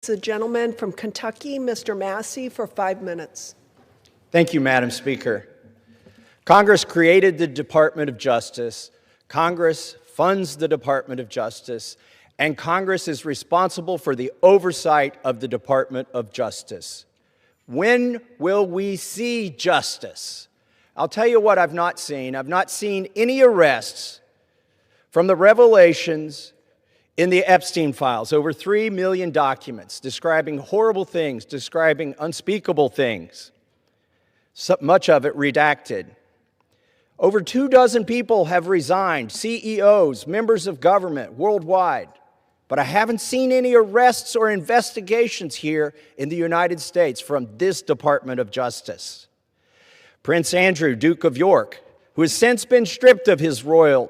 The gentleman from Kentucky, Mr. Massie, for 5 minutes. Thank you, Madam Speaker. Congress created the Department of Justice. Congress funds the Department of Justice, and Congress is responsible for the oversight of the Department of Justice. When will we see justice? I'll tell you what I've not seen. I've not seen any arrests from the revelations in the Epstein files, over 3 million documents describing horrible things, describing unspeakable things, so much of it redacted. Over 24 people have resigned, CEOs, members of government worldwide, but I haven't seen any arrests or investigations here in the United States from this Department of Justice. Prince Andrew, Duke of York, who has since been stripped of his royal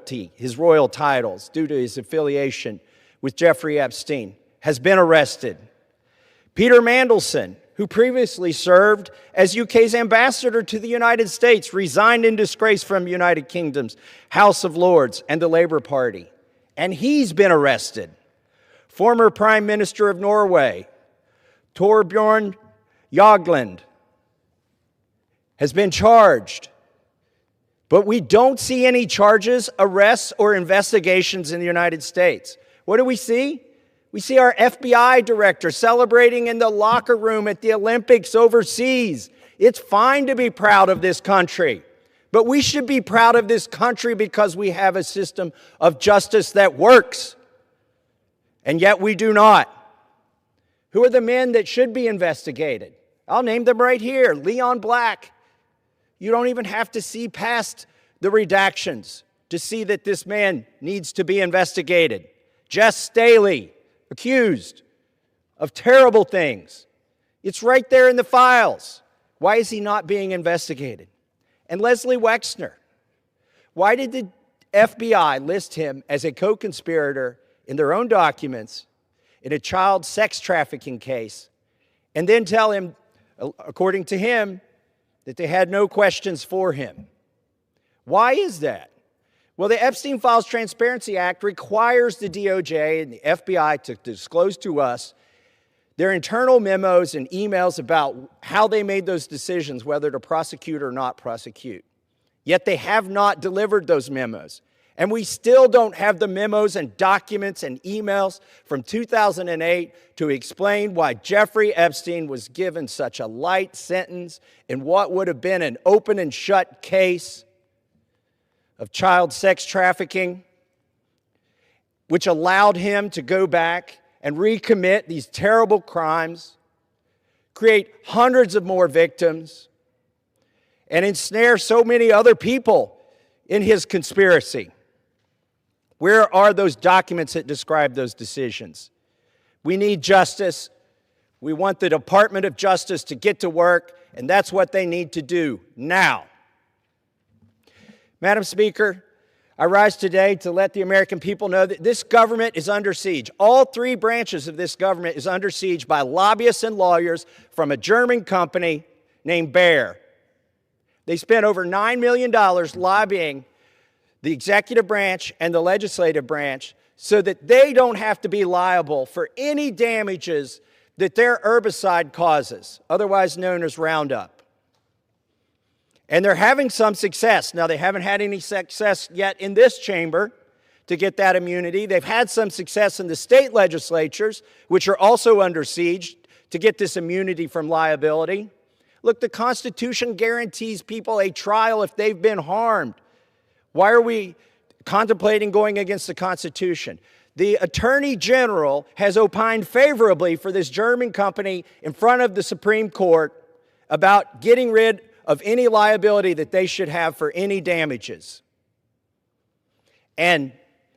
titles due to his affiliation with Jeffrey Epstein, has been arrested. Peter Mandelson, who previously served as UK's ambassador to the United States, resigned in disgrace from United Kingdom's House of Lords and the Labour Party, and he's been arrested. Former Prime Minister of Norway, Torbjørn Jagland, has been charged, but we don't see any charges, arrests, or investigations in the United States. What do we see? We see our FBI director celebrating in the locker room at the Olympics overseas. It's fine to be proud of this country, but we should be proud of this country because we have a system of justice that works, and yet we do not. Who are the men that should be investigated? I'll name them right here. Leon Black. You don't even have to see past the redactions to see that this man needs to be investigated. Jess Staley, accused of terrible things. It's right there in the files. Why is he not being investigated? And Leslie Wexner, why did the FBI list him as a co-conspirator in their own documents in a child sex trafficking case, and then tell him, according to him, that they had no questions for him? Why is that? Well, the Epstein Files Transparency Act requires the DOJ and the FBI to disclose to us their internal memos and emails about how they made those decisions, whether to prosecute or not prosecute. Yet they have not delivered those memos. And we still don't have the memos and documents and emails from 2008 to explain why Jeffrey Epstein was given such a light sentence in what would have been an open and shut case of child sex trafficking, which allowed him to go back and recommit these terrible crimes, create hundreds of more victims, and ensnare so many other people in his conspiracy. Where are those documents that describe those decisions? We need justice. We want the Department of Justice to get to work, and that's what they need to do now. Madam Speaker, I rise today to let the American people know that this government is under siege. All 3 branches of this government is under siege by lobbyists and lawyers from a German company named Bayer. They spent over $9 million lobbying the executive branch and the legislative branch so that they don't have to be liable for any damages that their herbicide causes, otherwise known as Roundup. And they're having some success. Now, they haven't had any success yet in this chamber to get that immunity. They've had some success in the state legislatures, which are also under siege, to get this immunity from liability. Look, the Constitution guarantees people a trial if they've been harmed. Why are we contemplating going against the Constitution? The Attorney General has opined favorably for this German company in front of the Supreme Court about getting rid of any liability that they should have for any damages. And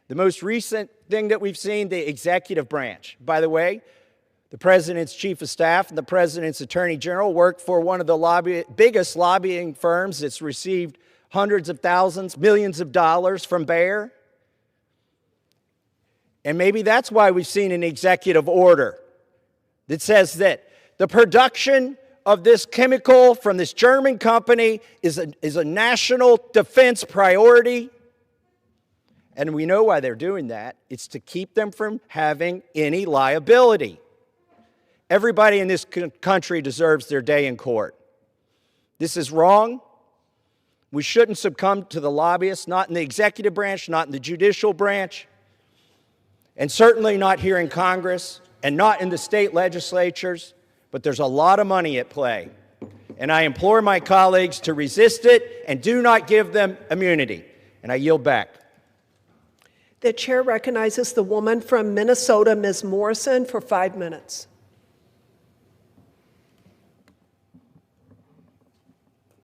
the most recent thing that we've seen, the executive branch. By the way, the President's Chief of Staff and the President's Attorney General work for one of the biggest lobbying firms that's received hundreds of thousands, millions of dollars from Bayer. And maybe that's why we've seen an executive order that says that the production of this chemical from this German company is a national defense priority. And we know why they're doing that. It's to keep them from having any liability. Everybody in this country deserves their day in court. This is wrong. We shouldn't succumb to the lobbyists, not in the executive branch, not in the judicial branch, and certainly not here in Congress, and not in the state legislatures, but there's a lot of money at play. And I implore my colleagues to resist it and do not give them immunity. And I yield back. The chair recognizes the woman from Minnesota, Ms. Morrison, for 5 minutes.